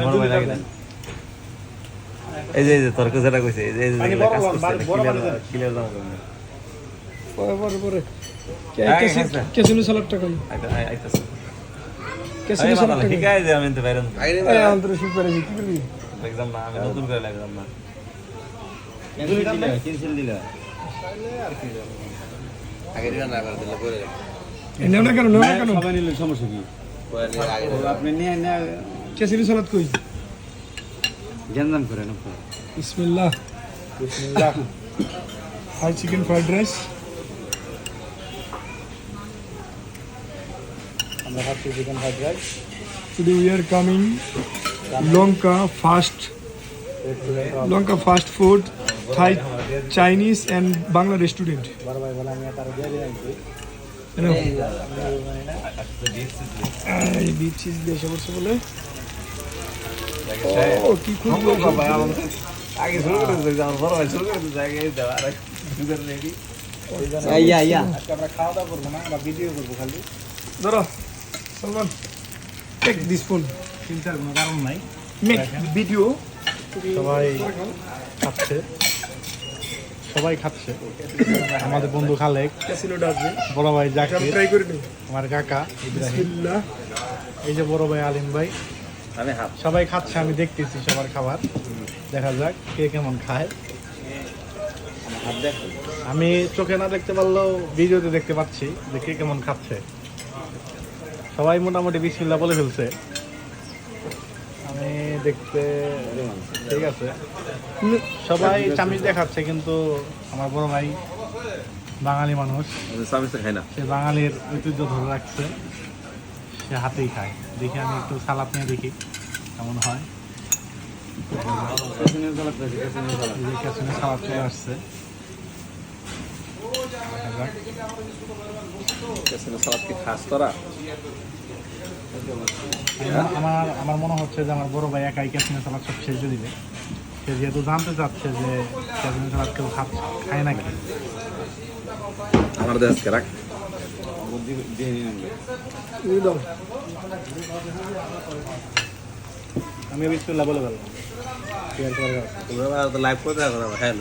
বড় ভাই লাগে দেন এই যে তোর কথাটা কইছে এই যে কাজ করতে ক্লিয়ার দাও পরে কেসিনো সালাদটা কই আইতাছে কেসিনো সালাদটা ঠিক আছে যে আমি তো বাইরে এই আন্তর শুট করে কি করবি এক্সাম না আমি নতুন করে লাগলাম না ক্যান্সেল দিলা আগে দিলা না করে দিলা পরে এনে না কেন সবাই নিলে সমস্যা কি আপনি নিয়ে কেসিনো সালাদ কই জানলাম করে না বিসমিল্লাহ হাই চিকেন ফ্রাইড রাইস আমরা খাচ্ছি chicken fried rice today we are coming Lanka fast food Thai Chinese and Bangla restaurant বড় ভাই বলে আমি তার দিয়ে দিয়েছি এই বিচ চিজ দেশে বসে বলে ও কি খুব বাবা আগে শুরু করে দিতে আমার বড় ভাই শুরু করে দিতে আগে দাও আর দুজন রেডি আইয়া আজকে আমরা খাওয়া দাওয়া করব না আমরা ভিডিও করব খালি ধরো সালমান টেক দিস ফোন চিন্তার কোনো কারণ নাই মেক ভিডিও সবাই খাচ্ছে আমাদের বন্ধু খালেক, ক্যাসিনোটা আছে বড় ভাই জাকির, ট্রাই করে নিই আমার কাকা ইব্রাহিম, বিসমিল্লাহ এই যে বড় ভাই আলিম ভাই, আমি হাফ সবাই খাচ্ছে। আমি দেখতেছি সবার খাবার, দেখা যাক কে কেমন খায়। হাফ দেখ আমি চোখে না দেখতে পারলেও ভিডিওতে দেখতে পাচ্ছি যে কে কেমন খাচ্ছে। সবাই মোটামুটি বিসমিল্লাহ বলে ফেলছে। আমি দেখতে ঠিক আছে, সবাই চামিচ দেখাচ্ছে, কিন্তু আমার বড় ভাই বাঙালি মানুষ, সামিস খাই না সে বাঙালির ঐতিহ্য ধরে রাখছে, সে হাতেই খায়। দেখি আমি একটু সালাদ নিয়ে দেখি কেমন হয়। ক্যাসিনো সালাদ চলে আসছে, দেখা যাক। ক্যাসিনো সালাদ কি খাস তোরা? আমার মনে হচ্ছে যে আমার বড় ভাই একাই ক্যাসিনো সালাদ সব শেষ দিয়ে দিবে। সে যেহেতু জানতে চাচ্ছে যে ক্যাসিনো সালাদ কেউ খায় নাকি। আমার দেশ রাখ আমি বিসমিল্লাহ বলে ফেললাম। লাইভ করতে হ্যাঁ